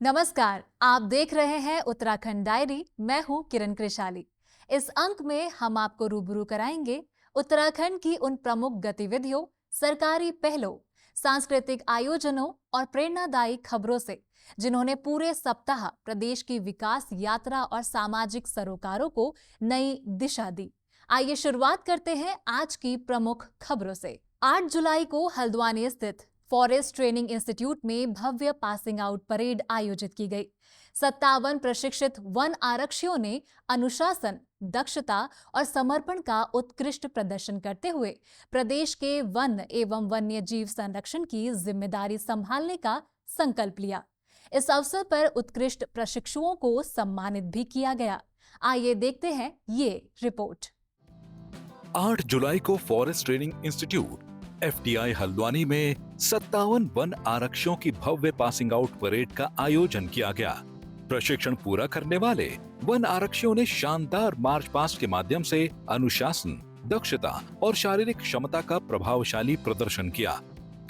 नमस्कार, आप देख रहे हैं उत्तराखंड डायरी। मैं हूं किरण कृशाली। इस अंक में हम आपको रूबरू कराएंगे उत्तराखंड की उन प्रमुख गतिविधियों, सरकारी पहलों, सांस्कृतिक आयोजनों और प्रेरणादायी खबरों से जिन्होंने पूरे सप्ताह प्रदेश की विकास यात्रा और सामाजिक सरोकारों को नई दिशा दी। आइए शुरुआत करते हैं आज की प्रमुख खबरों से। 8 जुलाई को हल्द्वानी स्थित फॉरेस्ट ट्रेनिंग इंस्टीट्यूट में भव्य पासिंग आउट परेड आयोजित की गई। 57 प्रशिक्षित वन आरक्षियों ने अनुशासन, दक्षता और समर्पण का उत्कृष्ट प्रदर्शन करते हुए प्रदेश के वन एवं वन्य जीव संरक्षण की जिम्मेदारी संभालने का संकल्प लिया। इस अवसर पर उत्कृष्ट प्रशिक्षुओं को सम्मानित भी किया गया। आइए देखते हैं ये रिपोर्ट। 8 जुलाई को forest training institute FTI Haldwani में 57 वन आरक्षियों की भव्य पासिंग आउट परेड का आयोजन किया गया। प्रशिक्षण पूरा करने वाले वन आरक्षियों ने शानदार मार्च पास्ट के माध्यम से अनुशासन, दक्षता और शारीरिक क्षमता का प्रभावशाली प्रदर्शन किया।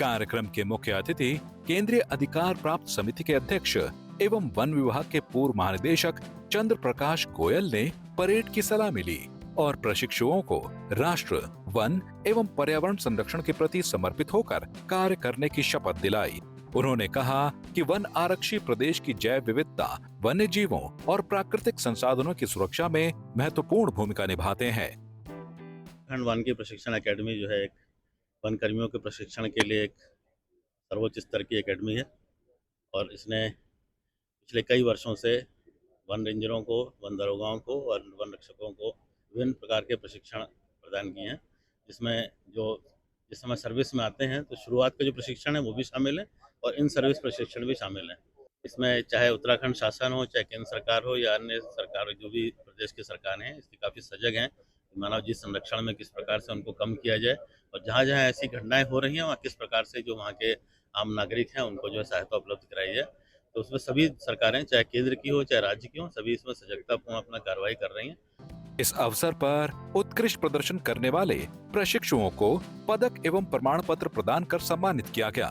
कार्यक्रम के मुख्य अतिथि केंद्रीय अधिकार प्राप्त समिति के अध्यक्ष एवं वन विभाग के पूर्व महानिदेशक चंद्र प्रकाश गोयल ने परेड की सलामी ली और प्रशिक्षुओं को राष्ट्र, वन एवं पर्यावरण संरक्षण के प्रति समर्पित होकर कार्य करने की शपथ दिलाई। उन्होंने कहा कि वन आरक्षी प्रदेश की जैव विविधता, वन्य जीवों और प्राकृतिक संसाधनों की सुरक्षा में महत्वपूर्ण भूमिका निभाते हैं। उत्तराखंड वन की प्रशिक्षण एकेडमी जो है एक वन कर्मियों के प्रशिक्षण के लिए एक सर्वोच्च स्तर की एकेडमी है और इसने पिछले कई वर्षों से वन रेंजरों को, वन दरोगाओं को और वन रक्षकों को विभिन्न प्रकार के प्रशिक्षण प्रदान किए हैं, जिसमें जो जिस समय सर्विस में आते हैं तो शुरुआत का जो प्रशिक्षण है वो भी शामिल है और इन सर्विस प्रशिक्षण भी शामिल है। इसमें चाहे उत्तराखंड शासन हो, चाहे केंद्र सरकार हो या अन्य सरकार, जो भी प्रदेश की सरकार हैं, इसकी काफ़ी सजग हैं मानव जीव संरक्षण में किस प्रकार से उनको कम किया जाए और जहाँ जहाँ ऐसी घटनाएं हो रही हैं वहाँ किस प्रकार से जो वहाँ के आम नागरिक हैं उनको जो है सहायता उपलब्ध कराई जाए। तो उसमें सभी सरकारें, चाहे केंद्र की हो चाहे राज्य की हो, सभी इसमें सजगतापूर्ण अपना कार्रवाई कर रही हैं। इस अवसर पर उत्कृष्ट प्रदर्शन करने वाले प्रशिक्षुओं को पदक एवं प्रमाण पत्र प्रदान कर सम्मानित किया गया।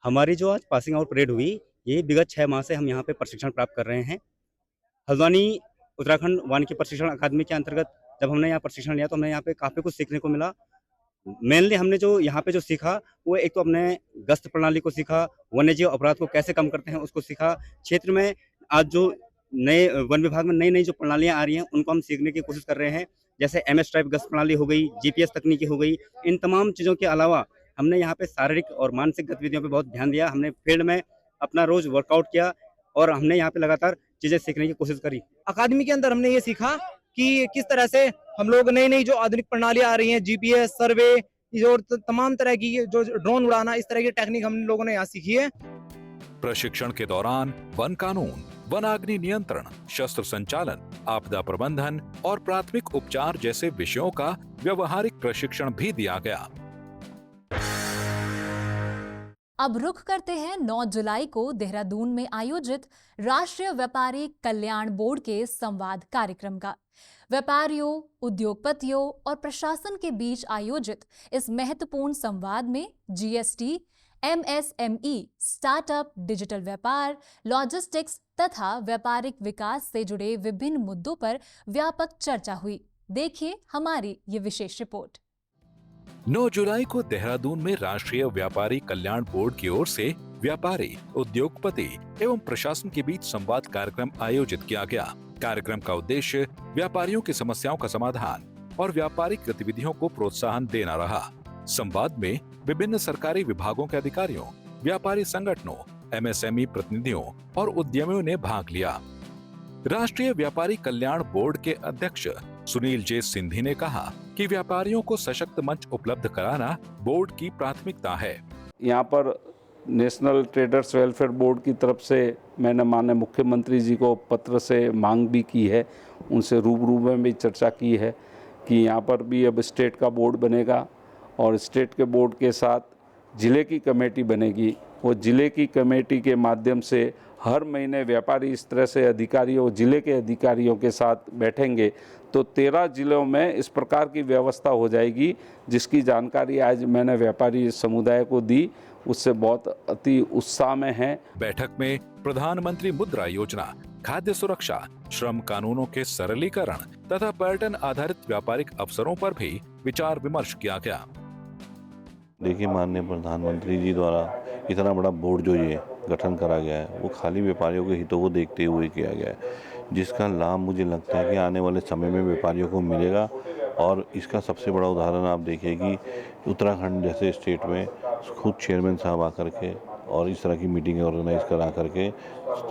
हमारी जो आज पासिंग आउट परेड हुई, ये विगत 6 माह से हम यहाँ पे प्रशिक्षण प्राप्त कर रहे हैं। हल्द्वानी उत्तराखंड वन की प्रशिक्षण अकादमी के अंतर्गत जब हमने यहाँ प्रशिक्षण लिया तो हमें यहाँ पे काफ़ी कुछ सीखने को मिला। मेनली हमने जो यहाँ पे जो सीखा वो एक तो अपने गश्त प्रणाली को सीखा, वन्यजीव अपराध को कैसे कम करते हैं उसको सीखा। क्षेत्र में आज जो नए वन विभाग में नई-नई जो प्रणालियाँ आ रही हैं उनको हम सीखने की कोशिश कर रहे हैं। जैसे MS टाइप गश्त प्रणाली हो गई, GPS तकनीकी हो गई। इन तमाम चीज़ों के अलावा हमने यहाँ पे शारीरिक और मानसिक गतिविधियों पे बहुत ध्यान दिया। हमने फील्ड में अपना रोज़ वर्कआउट किया और हमने यहाँ पे लगातार चीज़ें सीखने की कोशिश करी। अकादमी के अंदर हमने ये सीखा कि किस तरह से हम लोग नई-नई जो आधुनिक प्रणालियाँ आ रही हैं, GPS, सर्वे, ये और तमाम तरह की जो ड्रोन उड़ाना, इस तरह की टेक्निक हम लोगों ने यहाँ सीखी है। प्रशिक्षण के दौरान वन कानून, वनाग्नि नियंत्रण, शस्त्र संचालन, आपदा प्रबंधन और प्राथमिक उपचार जैसे विषयों का व्यवहारिक प्रशिक्षण भी दिया गया। अब रुख करते हैं 9 जुलाई को देहरादून में आयोजित राष्ट्रीय व्यापारी कल्याण बोर्ड के संवाद कार्यक्रम का। व्यापारियों, उद्योगपतियों और प्रशासन के बीच आयोजित इस महत्वपूर्ण संवाद में GST, MSME, स्टार्टअप, डिजिटल व्यापार, लॉजिस्टिक्स तथा व्यापारिक विकास से जुड़े विभिन्न मुद्दों पर व्यापक चर्चा हुई। देखिए हमारी ये विशेष रिपोर्ट। 9 जुलाई को देहरादून में राष्ट्रीय व्यापारी कल्याण बोर्ड की ओर से व्यापारी, उद्योगपति एवं प्रशासन के बीच संवाद कार्यक्रम आयोजित किया गया। कार्यक्रम का उद्देश्य व्यापारियों की समस्याओं का समाधान और व्यापारिक गतिविधियों को प्रोत्साहन देना रहा। संवाद में विभिन्न सरकारी विभागों के अधिकारियों, व्यापारी संगठनों, MSME प्रतिनिधियों और उद्यमियों ने भाग लिया। राष्ट्रीय व्यापारी कल्याण बोर्ड के अध्यक्ष सुनील जे सिंधी ने कहा कि व्यापारियों को सशक्त मंच उपलब्ध कराना बोर्ड की प्राथमिकता है। यहाँ पर नेशनल ट्रेडर्स वेलफेयर बोर्ड की तरफ से मैंने माननीय मुख्यमंत्री जी को पत्र से मांग भी की है, उनसे रूबरू में भी चर्चा की है कि यहाँ पर भी अब स्टेट का बोर्ड बनेगा और स्टेट के बोर्ड के साथ ज़िले की कमेटी बनेगी। वो ज़िले की कमेटी के माध्यम से हर महीने व्यापारी इस तरह से अधिकारियों, ज़िले के अधिकारियों के साथ बैठेंगे तो 13 ज़िलों में इस प्रकार की व्यवस्था हो जाएगी जिसकी जानकारी आज मैंने व्यापारी समुदाय को दी उससे बहुत अति उत्साह में हैं। बैठक में प्रधानमंत्री मुद्रा योजना, खाद्य सुरक्षा, श्रम कानूनों के सरलीकरण तथा पर्यटन आधारित व्यापारिक अवसरों पर भी विचार विमर्श किया गया। देखिए, माननीय प्रधानमंत्री जी द्वारा इतना बड़ा बोर्ड जो ये गठन करा गया है, वो खाली व्यापारियों के हितों को देखते हुए किया गया है, जिसका लाभ मुझे लगता है कि आने वाले समय में व्यापारियों को मिलेगा। और इसका सबसे बड़ा उदाहरण आप देखिए कि उत्तराखंड जैसे स्टेट में खुद चेयरमैन साहब आकर के और इस तरह की मीटिंग ऑर्गेनाइज करा करके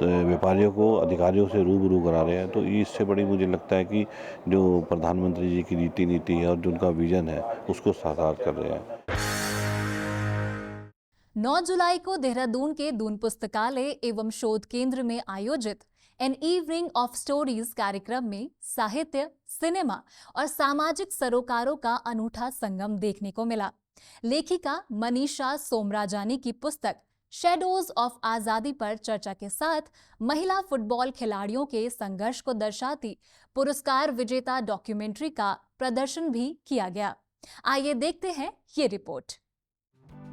व्यापारियों को अधिकारियों से रूबरू करा रहे हैं। तो इससे बड़ी मुझे लगता है कि जो प्रधानमंत्री जी की नीति है और जो उनका विजन है, उसको साकार कर रहे हैं। 9 जुलाई को देहरादून के दून पुस्तकालय एवं शोध केंद्र में आयोजित एन इवनिंग ऑफ स्टोरीज कार्यक्रम में साहित्य, सिनेमा और सामाजिक सरोकारों का अनूठा संगम देखने को मिला। लेखिका मनीषा सोमराजानी की पुस्तक शेडोज ऑफ आजादी पर चर्चा के साथ महिला फुटबॉल खिलाड़ियों के संघर्ष को दर्शाती पुरस्कार विजेता डॉक्यूमेंट्री का प्रदर्शन भी किया गया। आइए देखते हैं ये रिपोर्ट।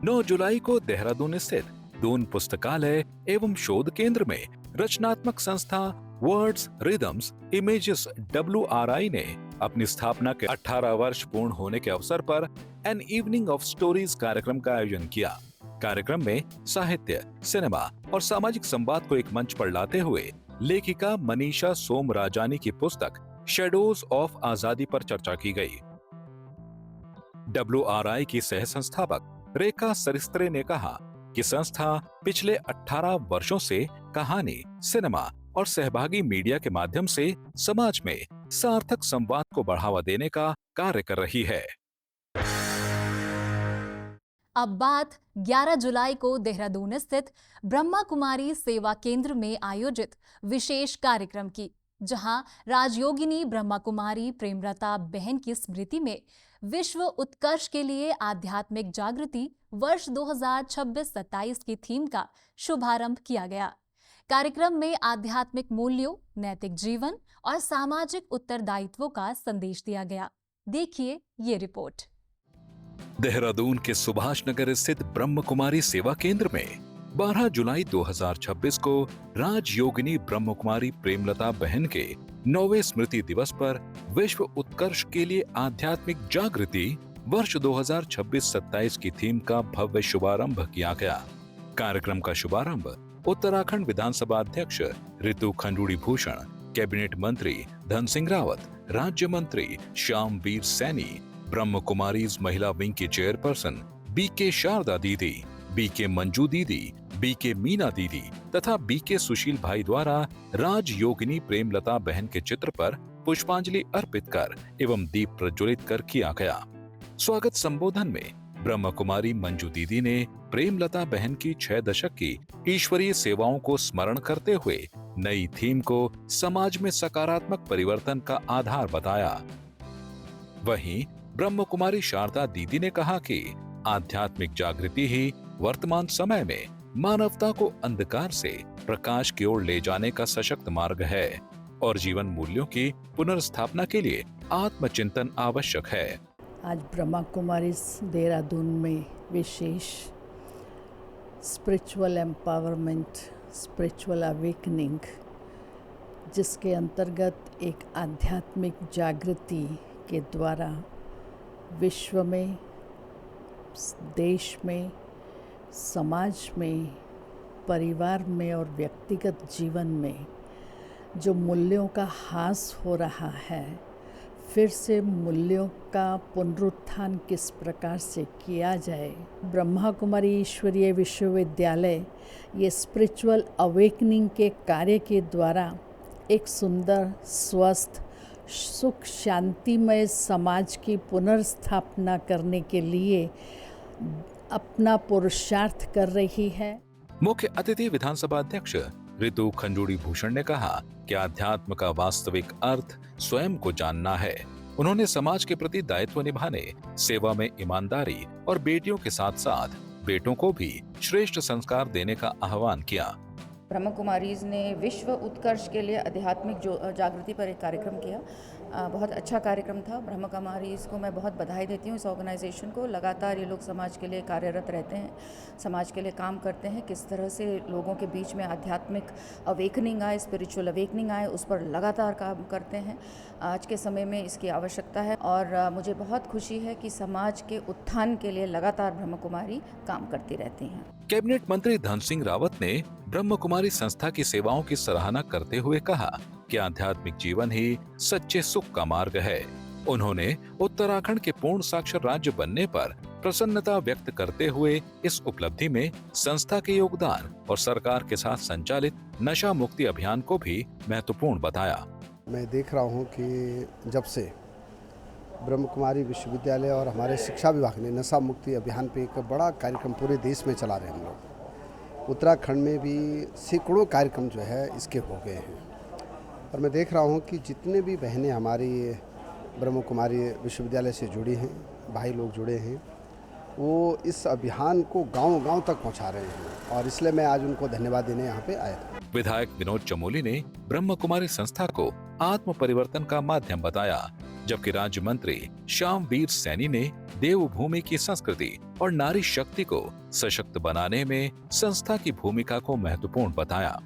9 जुलाई को देहरादून स्थित दून पुस्तकालय एवं शोध केंद्र में रचनात्मक संस्था वर्ड्स रिदम्स इमेजेस WRI ने अपनी स्थापना के 18 वर्ष पूर्ण होने के अवसर पर एन इवनिंग ऑफ स्टोरीज कार्यक्रम का आयोजन किया। कार्यक्रम में साहित्य, सिनेमा और सामाजिक संवाद को एक मंच पर लाते हुए लेखिका मनीषा सोमराजानी की पुस्तक शेडोज ऑफ आजादी पर चर्चा की गई। WRI की सह संस्थापक रेखा सरिस्त्रे ने कहा कि संस्था पिछले 18 वर्षों से कहानी, सिनेमा और सहभागी मीडिया के माध्यम से समाज में सार्थक संवाद को बढ़ावा देने का कार्य कर रही है। अब बात 11 जुलाई को देहरादून स्थित ब्रह्मा कुमारी सेवा केंद्र में आयोजित विशेष कार्यक्रम की, जहां राजयोगिनी ब्रह्मा कुमारी प्रेमलता बहन की स्मृति में विश्व उत्कर्ष के लिए आध्यात्मिक जागृति वर्ष 2026-27 की थीम का शुभारंभ किया गया। कार्यक्रम में आध्यात्मिक मूल्यों, नैतिक जीवन और सामाजिक उत्तरदायित्वों का संदेश दिया गया। देखिए ये रिपोर्ट। देहरादून के सुभाष नगर स्थित ब्रह्म कुमारी सेवा केंद्र में 12 जुलाई 2026 को राजयोगिनी ब्रह्म कुमारी प्रेमलता बहन के 9वें स्मृति दिवस पर विश्व उत्कर्ष के लिए आध्यात्मिक जागृति वर्ष 2026-27 की थीम का भव्य शुभारंभ किया गया। कार्यक्रम का शुभारंभ उत्तराखंड विधानसभा अध्यक्ष ऋतु खंडूड़ी भूषण, कैबिनेट मंत्री धन सिंह रावत, राज्य मंत्री श्यामवीर सैनी, ब्रह्म कुमारीज महिला विंग की चेयरपर्सन BK शारदा दीदी, BK मंजू दीदी, BK मीना दीदी तथा BK सुशील भाई द्वारा राजयोगिनी प्रेमलता बहन के चित्र पर पुष्पांजलि अर्पित कर एवं दीप प्रज्वलित कर किया गया। स्वागत संबोधन में ब्रह्म कुमारी मंजू दीदी ने प्रेमलता बहन की 6 दशक की ईश्वरीय सेवाओं को स्मरण करते हुए नई थीम को समाज में सकारात्मक परिवर्तन का आधार बताया। वहीं ब्रह्म कुमारी शारदा दीदी ने कहा कि आध्यात्मिक जागृति ही वर्तमान समय में मानवता को अंधकार से प्रकाश की ओर ले जाने का सशक्त मार्ग है और जीवन मूल्यों की पुनर्स्थापना के लिए आत्मचिंतन आवश्यक है। आज ब्रह्मा कुमारी देहरादून में विशेष स्पिरिचुअल एम्पावरमेंट, स्पिरिचुअल अवेकनिंग, जिसके अंतर्गत एक आध्यात्मिक जागृति के द्वारा विश्व में, देश में, समाज में, परिवार में और व्यक्तिगत जीवन में जो मूल्यों का ह्रास हो रहा है, फिर से मूल्यों का पुनरुत्थान किस प्रकार से किया जाए। ब्रह्मा कुमारी ईश्वरीय विश्वविद्यालय ये स्पिरिचुअल अवेकनिंग के कार्य के द्वारा एक सुंदर, स्वस्थ, सुख शांतिमय समाज की पुनर्स्थापना करने के लिए अपना पुरुषार्थ कर रही है। मुख्य अतिथि विधानसभा अध्यक्ष ऋतु खंडूड़ी भूषण ने कहा कि अध्यात्म का वास्तविक अर्थ स्वयं को जानना है। उन्होंने समाज के प्रति दायित्व निभाने, सेवा में ईमानदारी और बेटियों के साथ साथ बेटों को भी श्रेष्ठ संस्कार देने का आह्वान किया। ब्रह्म कुमारीज ने विश्व उत्कर्ष के लिए आध्यात्मिक जागृति पर एक कार्यक्रम किया, बहुत अच्छा कार्यक्रम था। ब्रह्म कुमारी इसको मैं बहुत बधाई देती हूँ, इस ऑर्गेनाइजेशन को। लगातार ये लोग समाज के लिए कार्यरत रहते हैं, समाज के लिए काम करते हैं। किस तरह से लोगों के बीच में आध्यात्मिक अवेकनिंग आए, स्पिरिचुअल अवेकनिंग आए, उस पर लगातार काम करते हैं। आज के समय में इसकी आवश्यकता है और मुझे बहुत खुशी है कि समाज के उत्थान के लिए लगातार ब्रह्म कुमारी काम करती रहती हैं। कैबिनेट मंत्री धन सिंह रावत ने ब्रह्म कुमारी संस्था की सेवाओं की सराहना करते हुए कहा कि आध्यात्मिक जीवन ही सच्चे सुख का मार्ग है। उन्होंने उत्तराखंड के पूर्ण साक्षर राज्य बनने पर प्रसन्नता व्यक्त करते हुए इस उपलब्धि में संस्था के योगदान और सरकार के साथ संचालित नशा मुक्ति अभियान को भी महत्वपूर्ण बताया। मैं देख रहा हूँ कि जब से ब्रह्म कुमारी विश्वविद्यालय और हमारे शिक्षा विभाग ने नशा मुक्ति अभियान पे एक बड़ा कार्यक्रम पूरे देश में चला रहे हैं हम लोग, उत्तराखंड में भी सैकड़ों कार्यक्रम जो है इसके हो गए हैं। और मैं देख रहा हूँ कि जितने भी बहनें हमारी ब्रह्म कुमारी विश्वविद्यालय से जुड़ी हैं, भाई लोग जुड़े हैं, वो इस अभियान को गांव-गांव तक पहुंचा रहे हैं और इसलिए मैं आज उनको धन्यवाद देने यहाँ पे आया था। विधायक विनोद चमोली ने ब्रह्म कुमारी संस्था को आत्म परिवर्तन का माध्यम बताया, जबकि राज्य मंत्री श्यामवीर सैनी ने देवभूमि की संस्कृति और नारी शक्ति को सशक्त बनाने में संस्था की भूमिका को महत्वपूर्ण बताया।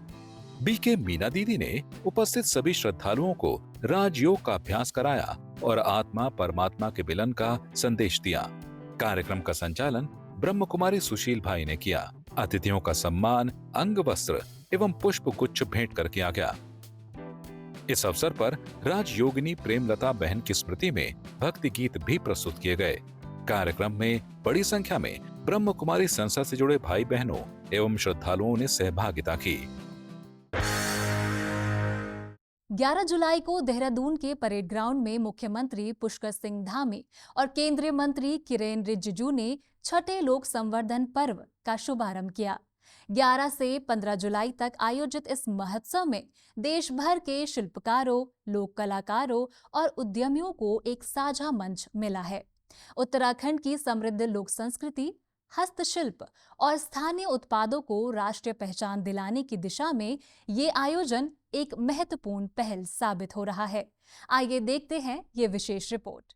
बीके मीना दीदी ने उपस्थित सभी श्रद्धालुओं को राजयोग का अभ्यास कराया और आत्मा परमात्मा के मिलन का संदेश दिया। कार्यक्रम का संचालन ब्रह्म कुमारी सुशील भाई ने किया। अतिथियों का सम्मान अंग वस्त्र एवं पुष्प गुच्छ भेंट कर किया गया। इस अवसर पर राजयोगिनी प्रेमलता बहन की स्मृति में भक्ति गीत भी प्रस्तुत किए गए। कार्यक्रम में बड़ी संख्या में ब्रह्म कुमारी संस्था से जुड़े भाई बहनों एवं श्रद्धालुओं ने सहभागिता की। 11 जुलाई को देहरादून के परेड ग्राउंड में मुख्यमंत्री पुष्कर सिंह धामी और केंद्रीय मंत्री किरेन रिजिजू ने छठे लोक संवर्धन पर्व का शुभारंभ किया। 11 से 15 जुलाई तक आयोजित इस महोत्सव में देश भर के शिल्पकारों, लोक कलाकारों और उद्यमियों को एक साझा मंच मिला है। उत्तराखंड की समृद्ध लोक संस्कृति, हस्तशिल्प और स्थानीय उत्पादों को राष्ट्रीय पहचान दिलाने की दिशा में ये आयोजन एक महत्वपूर्ण पहल साबित हो रहा है। आइए देखते हैं ये विशेष रिपोर्ट।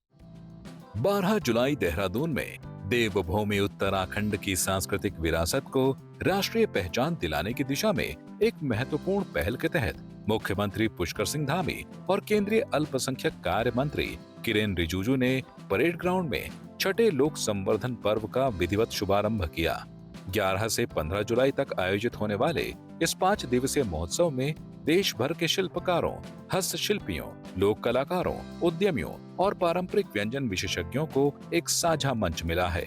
12 जुलाई देहरादून में देवभूमि उत्तराखंड की सांस्कृतिक विरासत को राष्ट्रीय पहचान दिलाने की दिशा में एक महत्वपूर्ण पहल के तहत मुख्यमंत्री पुष्कर सिंह धामी और केंद्रीय अल्पसंख्यक कार्य मंत्री किरेन रिजिजू ने परेड ग्राउंड में छठे लोक संवर्धन पर्व का विधिवत शुभारंभ किया। 11 से 15 जुलाई तक आयोजित होने वाले इस 5 दिवसीय महोत्सव में देश भर के शिल्पकारों, हस्तशिल्पियों, लोक कलाकारों, उद्यमियों और पारंपरिक व्यंजन विशेषज्ञों को एक साझा मंच मिला है।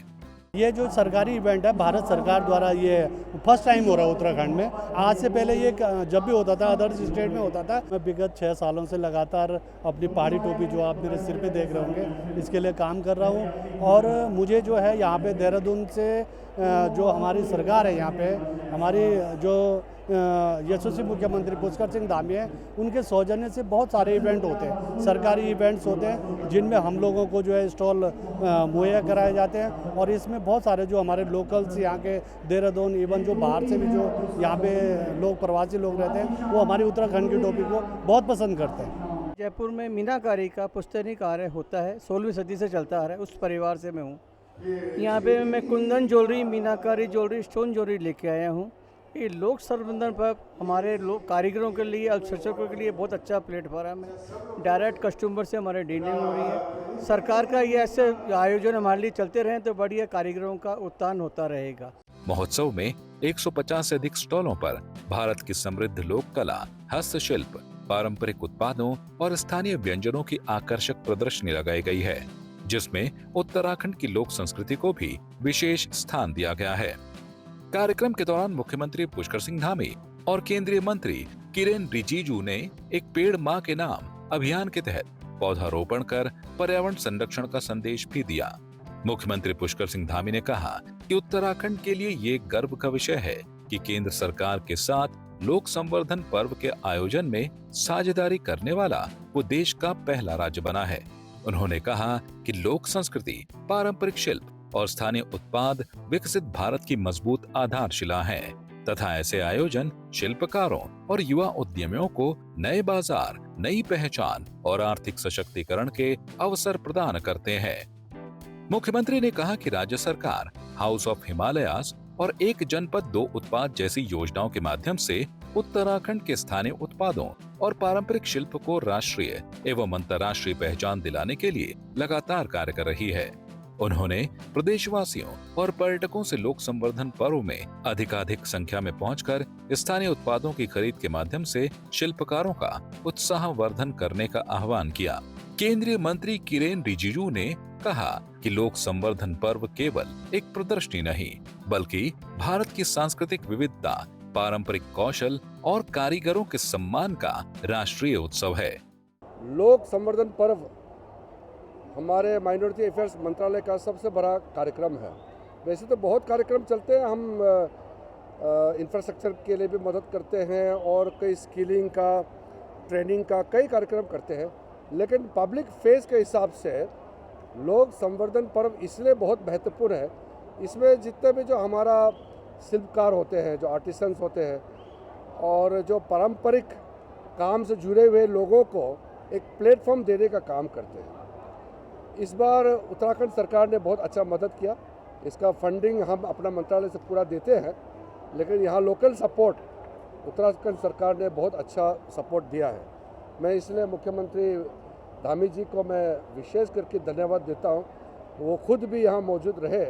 ये जो सरकारी इवेंट है, भारत सरकार द्वारा ये फर्स्ट टाइम हो रहा है उत्तराखंड में। आज से पहले ये जब भी होता था अदर स्टेट में होता था। मैं विगत 6 सालों से लगातार अपनी पहाड़ी टोपी जो आप मेरे सिर पे देख रहे होंगे, इसके लिए काम कर रहा हूँ। और मुझे जो है यहाँ पे देहरादून से जो हमारी सरकार है, यहाँ पे हमारी जो यशस्वी मुख्यमंत्री पुष्कर सिंह धामी है, उनके सौजन्य से बहुत सारे इवेंट होते हैं, सरकारी इवेंट्स होते हैं, जिनमें हम लोगों को जो है स्टॉल मुहैया कराए जाते हैं। और इसमें बहुत सारे जो हमारे लोकल्स यहाँ के देहरादून, इवन जो बाहर से भी जो यहाँ पे लोग प्रवासी लोग रहते हैं, वो हमारी उत्तराखंड की टोपी को बहुत पसंद करते हैं। जयपुर में मीनाकारी का पुश्तैनी कार्य होता है, 16वीं सदी से चलता आ रहा है। उस परिवार से मैं हूँ। यहाँ पे मैं कुंदन ज्वेलरी, मीनाकारी ज्वेलरी, स्टोन ज्वेलरी लेके आया हूँ। ये लोक संवर्धन पर हमारे लोग कारीगरों के लिए, अल्पसंख्यकों के लिए बहुत अच्छा प्लेटफॉर्म है। डायरेक्ट कस्टमर से हमारे डीलिंग हो रही है। सरकार का ये ऐसे आयोजन हमारे लिए चलते रहें तो बढ़िया कारीगरों का उत्थान होता रहेगा। महोत्सव में 150 से अधिक स्टॉलों पर भारत की समृद्ध लोक कला, हस्तशिल्प, पारंपरिक उत्पादों और स्थानीय व्यंजनों की आकर्षक प्रदर्शनी लगाई गई है, जिसमें उत्तराखंड की लोक संस्कृति को भी विशेष स्थान दिया गया है। कार्यक्रम के दौरान मुख्यमंत्री पुष्कर सिंह धामी और केंद्रीय मंत्री किरेन रिजिजू ने एक पेड़ मां के नाम अभियान के तहत पौधारोपण कर पर्यावरण संरक्षण का संदेश भी दिया। मुख्यमंत्री पुष्कर सिंह धामी ने कहा कि उत्तराखंड के लिए ये गर्व का विषय है कि केंद्र सरकार के साथ लोक संवर्धन पर्व के आयोजन में साझेदारी करने वाला वो देश का पहला राज्य बना है। उन्होंने कहा कि लोक संस्कृति, पारंपरिक शिल्प और स्थानीय उत्पाद विकसित भारत की मजबूत आधारशिला है। तथा ऐसे आयोजन शिल्पकारों और युवा उद्यमियों को नए बाजार, नई पहचान और आर्थिक सशक्तिकरण के अवसर प्रदान करते हैं। मुख्यमंत्री ने कहा कि राज्य सरकार हाउस ऑफ हिमालयास और एक जनपद दो उत्पाद जैसी योजनाओं के माध्यम से उत्तराखंड के स्थानीय उत्पादों और पारंपरिक शिल्प को राष्ट्रीय एवं अंतर्राष्ट्रीय पहचान दिलाने के लिए लगातार कार्य कर रही है। उन्होंने प्रदेशवासियों और पर्यटकों से लोक संवर्धन पर्व में अधिकाधिक संख्या में पहुंचकर स्थानीय उत्पादों की खरीद के माध्यम से शिल्पकारों का उत्साहवर्धन करने का आह्वान किया। केंद्रीय मंत्री किरेन रिजिजू ने कहा कि लोक संवर्धन पर्व केवल एक प्रदर्शनी नहीं, बल्कि भारत की सांस्कृतिक विविधता, पारंपरिक कौशल और कारीगरों के सम्मान का राष्ट्रीय उत्सव है। लोक संवर्धन पर्व हमारे माइनॉरिटी अफेयर्स मंत्रालय का सबसे बड़ा कार्यक्रम है। वैसे तो बहुत कार्यक्रम चलते हैं, हम इंफ्रास्ट्रक्चर के लिए भी मदद करते हैं और कई स्किलिंग का, ट्रेनिंग का कई कार्यक्रम करते हैं, लेकिन पब्लिक फेस के हिसाब से लोक संवर्धन पर्व इसलिए बहुत महत्वपूर्ण है। इसमें जितने भी जो हमारा शिल्पकार होते हैं, जो आर्टिसंस होते हैं और जो पारंपरिक काम से जुड़े हुए लोगों को एक प्लेटफॉर्म देने का काम करते हैं। इस बार उत्तराखंड सरकार ने बहुत अच्छा मदद किया। इसका फंडिंग हम अपना मंत्रालय से पूरा देते हैं, लेकिन यहाँ लोकल सपोर्ट उत्तराखंड सरकार ने बहुत अच्छा सपोर्ट दिया है। मैं इसलिए मुख्यमंत्री धामी जी को मैं विशेष करके धन्यवाद देता हूँ। वो खुद भी यहाँ मौजूद रहे,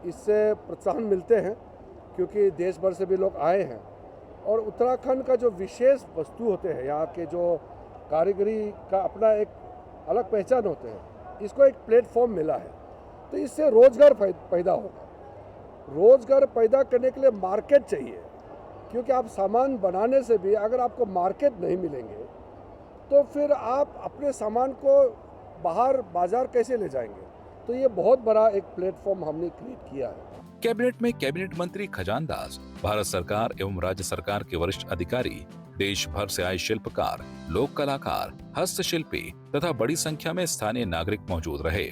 इससे प्रोत्साहन मिलते हैं क्योंकि देश भर से भी लोग आए हैं। और उत्तराखंड का जो विशेष वस्तु होते हैं, यहाँ के जो कारीगरी का अपना एक अलग पहचान होते हैं, इसको एक प्लेटफॉर्म मिला है, तो इससे रोजगार पैदा होगा। रोजगार पैदा करने के लिए मार्केट चाहिए, क्योंकि आप सामान बनाने से भी अगर आपको मार्केट नहीं मिलेंगे तो फिर आप अपने सामान को बाहर बाजार कैसे ले जाएंगे। तो ये बहुत बड़ा एक प्लेटफॉर्म हमने क्रिएट किया है। कैबिनेट में कैबिनेट मंत्री खजान दास, भारत सरकार एवं राज्य सरकार के वरिष्ठ अधिकारी, देश भर से आए शिल्पकार, लोक कलाकार, हस्तशिल्पी तथा बड़ी संख्या में स्थानीय नागरिक मौजूद रहे।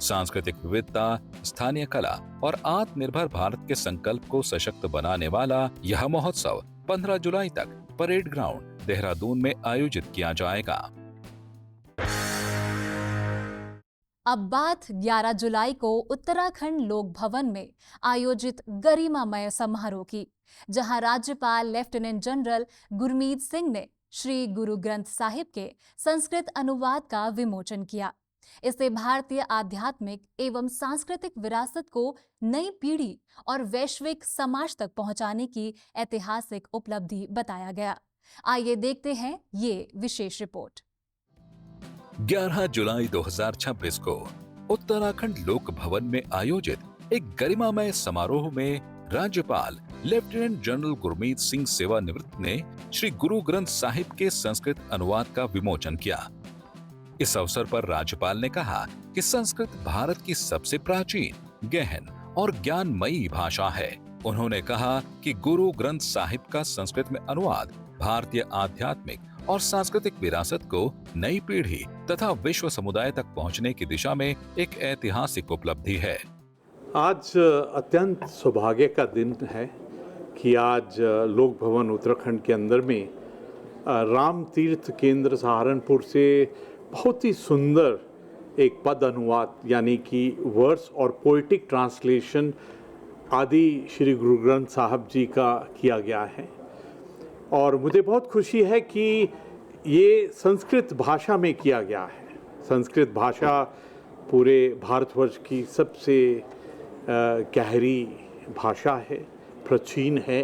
सांस्कृतिक विविधता, स्थानीय कला और आत्मनिर्भर भारत के संकल्प को सशक्त बनाने वाला यह महोत्सव 15 जुलाई तक परेड ग्राउंड देहरादून में आयोजित किया जाएगा। अब बात 11 जुलाई को उत्तराखंड लोक भवन में आयोजित गरिमामय समारोह की, जहां राज्यपाल लेफ्टिनेंट जनरल गुरमीत सिंह ने श्री गुरु ग्रंथ साहिब के संस्कृत अनुवाद का विमोचन किया। इसे भारतीय आध्यात्मिक एवं सांस्कृतिक विरासत को नई पीढ़ी और वैश्विक समाज तक पहुंचाने की ऐतिहासिक उपलब्धि बताया गया। आइए देखते हैं ये विशेष रिपोर्ट। 11 जुलाई 2026 को उत्तराखंड लोक भवन में आयोजित एक गरिमामय समारोह में राज्यपाल लेफ्टिनेंट जनरल गुरमीत सिंह सेवानिवृत्त ने श्री गुरु ग्रंथ साहिब के संस्कृत अनुवाद का विमोचन किया। इस अवसर पर राज्यपाल ने कहा कि संस्कृत भारत की सबसे प्राचीन, गहन और ज्ञानमयी भाषा है। उन्होंने कहा कि गुरु ग्रंथ साहिब का संस्कृत में अनुवाद भारतीय आध्यात्मिक और सांस्कृतिक विरासत को नई पीढ़ी तथा विश्व समुदाय तक पहुंचने की दिशा में एक ऐतिहासिक उपलब्धि है। आज अत्यंत सौभाग्य का दिन है कि आज लोक भवन उत्तराखंड के अंदर में राम तीर्थ केंद्र सहारनपुर से बहुत ही सुंदर एक पद अनुवाद यानी कि वर्स और पोएटिक ट्रांसलेशन आदि श्री गुरु ग्रंथ साहब जी का किया गया है। और मुझे बहुत खुशी है कि ये संस्कृत भाषा में किया गया है। संस्कृत भाषा पूरे भारतवर्ष की सबसे गहरी भाषा है, प्राचीन है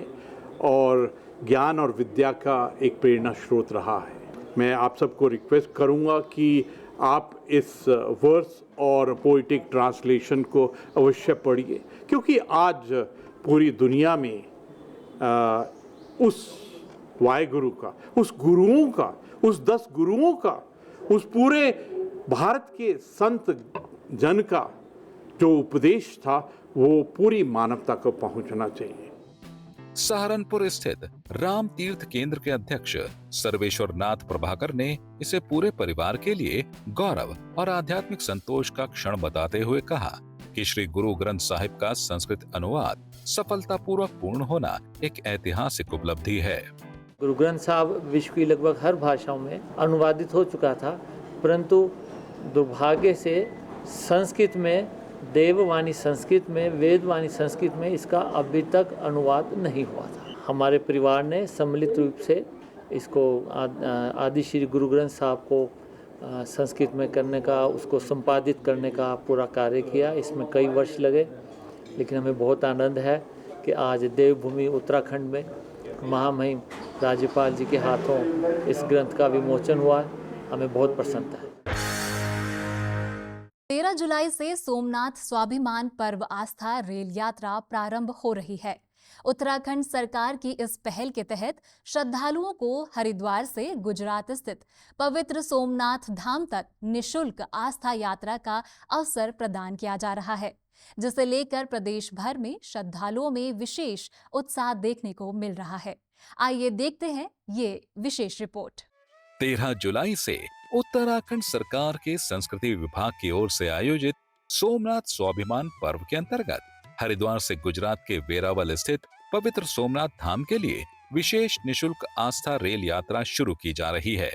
और ज्ञान और विद्या का एक प्रेरणा स्रोत रहा है। मैं आप सबको रिक्वेस्ट करूंगा कि आप इस वर्स और पोएटिक ट्रांसलेशन को अवश्य पढ़िए, क्योंकि आज पूरी दुनिया में उस वाहेगुरु का, उस गुरुओं का, उस 10 गुरुओं का, उस पूरे भारत के संत जन का जो उपदेश था वो पूरी मानवता को पहुंचना चाहिए। सहारनपुर स्थित राम तीर्थ केंद्र के अध्यक्ष सर्वेश्वर नाथ प्रभाकर ने इसे पूरे परिवार के लिए गौरव और आध्यात्मिक संतोष का क्षण बताते हुए कहा कि श्री गुरु ग्रंथ साहिब का संस्कृत अनुवाद सफलतापूर्वक पूर्ण होना एक ऐतिहासिक उपलब्धि है। गुरु ग्रंथ साहब विश्व की लगभग हर भाषाओं में अनुवादित हो चुका था, परंतु दुर्भाग्य से संस्कृत में, देववाणी संस्कृत में, वेदवाणी संस्कृत में इसका अभी तक अनुवाद नहीं हुआ था। हमारे परिवार ने सम्मिलित रूप से इसको आदि श्री गुरु ग्रंथ साहब को संस्कृत में करने का, उसको संपादित करने का पूरा कार्य किया। इसमें कई वर्ष लगे, लेकिन हमें बहुत आनंद है कि आज देवभूमि उत्तराखंड में महामहिम राज्यपाल जी के हाथों इस ग्रंथ का विमोचन हुआ। हमें बहुत प्रसन्नता है। 13 जुलाई से सोमनाथ स्वाभिमान पर्व आस्था रेल यात्रा प्रारंभ हो रही है। उत्तराखंड सरकार की इस पहल के तहत श्रद्धालुओं को हरिद्वार से गुजरात स्थित पवित्र सोमनाथ धाम तक निशुल्क आस्था यात्रा का अवसर प्रदान किया जा रहा है, जिसे लेकर प्रदेश भर में श्रद्धालुओं में विशेष उत्साह देखने को मिल रहा है। आइए देखते हैं ये विशेष रिपोर्ट। 13 जुलाई से उत्तराखंड सरकार के संस्कृति विभाग की ओर से आयोजित सोमनाथ स्वाभिमान पर्व के अंतर्गत हरिद्वार से गुजरात के वेरावल स्थित पवित्र सोमनाथ धाम के लिए विशेष निशुल्क आस्था रेल यात्रा शुरू की जा रही है।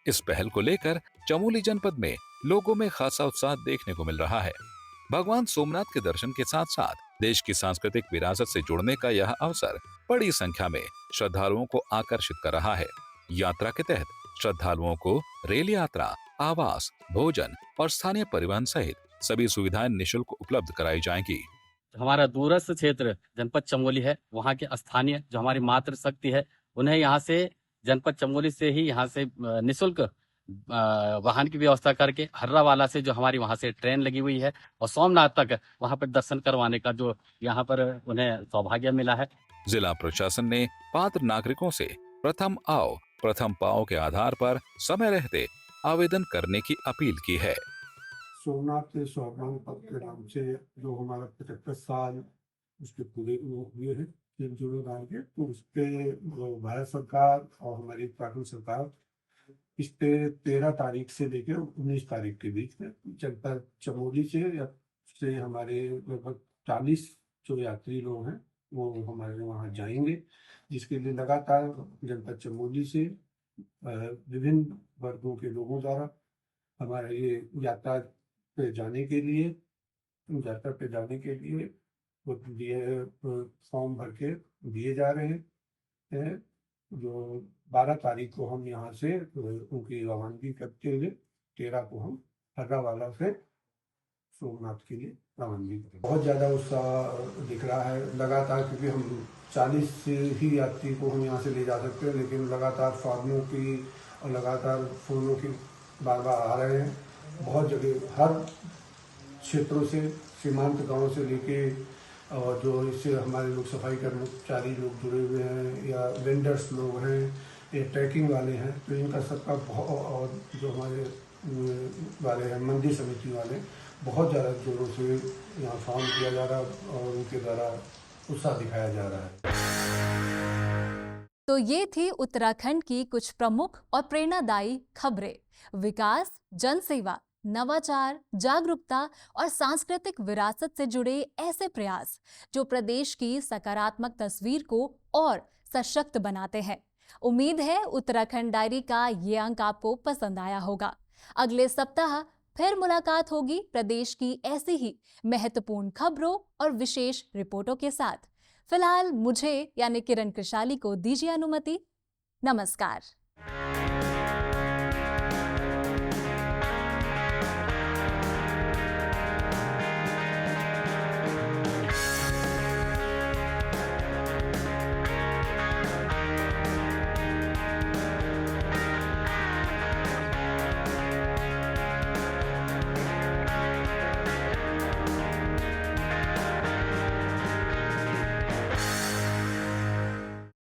इस पहल को लेकर चमोली जनपद में लोगों में खासा उत्साह देखने को मिल रहा है। भगवान सोमनाथ के दर्शन के साथ साथ देश की सांस्कृतिक विरासत से जुड़ने का यह अवसर बड़ी संख्या में श्रद्धालुओं को आकर्षित कर रहा है। यात्रा के तहत श्रद्धालुओं को रेल यात्रा, आवास, भोजन और स्थानीय परिवहन सहित सभी सुविधाएं निशुल्क उपलब्ध कराई जाएंगी। हमारा दूरस्थ क्षेत्र जनपद चमोली है, वहाँ के स्थानीय जो हमारी मातृ शक्ति है, उन्हें यहाँ से जनपद चमोली से ही यहाँ से निशुल्क वाहन की व्यवस्था करके हर्रावाला से जो हमारी वहाँ से ट्रेन लगी हुई है और सोमनाथ तक वहाँ पर दर्शन करवाने का जो यहाँ पर उन्हें सौभाग्य मिला है। जिला प्रशासन ने पात्र नागरिकों से प्रथम आओ प्रथम पाओ के आधार पर समय रहते आवेदन करने की अपील की है। सोमनाथ के स्वाभिमान पर्व के नाम से जो हमारा 75 साल उसके पूरे हुए हैं 3 जुलाई के, तो उसके भारत सरकार और हमारी उत्तराखंड सरकार इस 13 तारीख से लेकर 19 तारीख के बीच में जनपद चमोली से हमारे लगभग 40 जो यात्री लोग हैं वो हमारे वहाँ जाएंगे, जिसके लिए लगातार जनपद चमोली से विभिन्न वर्गों के लोगों द्वारा हमारे ये यात्रा पे जाने के लिए वो फॉर्म भर के दिए जा रहे हैं। जो 12 तारीख को हम यहाँ से उनकी रवानगी करते हुए 13 को हम हर्रावाला से सोमनाथ के लिए रवानगी करेंगे। बहुत ज़्यादा उत्साह दिख रहा है लगातार, क्योंकि हम 40 ही यात्री को हम यहाँ से ले जा सकते हैं, लेकिन लगातार फॉर्मों की और लगातार फोनों की बार आ रहे हैं। बहुत जगह हर क्षेत्रों से, सीमांत गांव से लेके और जो इससे हमारे लोग सफाई कर्मचारी लोग जुड़े हुए हैं या वेंडर्स लोग हैं या ट्रैकिंग वाले हैं, तो इनका सबका बहुत, और जो हमारे वाले हैं मंदिर समिति वाले, बहुत ज़्यादा जोरों से यहाँ फॉर्म किया जा रहा है और उनके द्वारा उत्साह दिखाया जा रहा है। तो ये थी उत्तराखंड की कुछ प्रमुख और प्रेरणादायी खबरें। विकास, जनसेवा, नवाचार, जागरूकता और सांस्कृतिक विरासत से जुड़े ऐसे प्रयास जो प्रदेश की सकारात्मक तस्वीर को और सशक्त बनाते हैं। उम्मीद है उत्तराखंड डायरी का ये अंक आपको पसंद आया होगा। अगले सप्ताह फिर मुलाकात होगी प्रदेश की ऐसी ही महत्वपूर्ण खबरों और विशेष रिपोर्टों के साथ। फिलहाल मुझे यानी किरण कृशाली को दीजिए अनुमति। नमस्कार।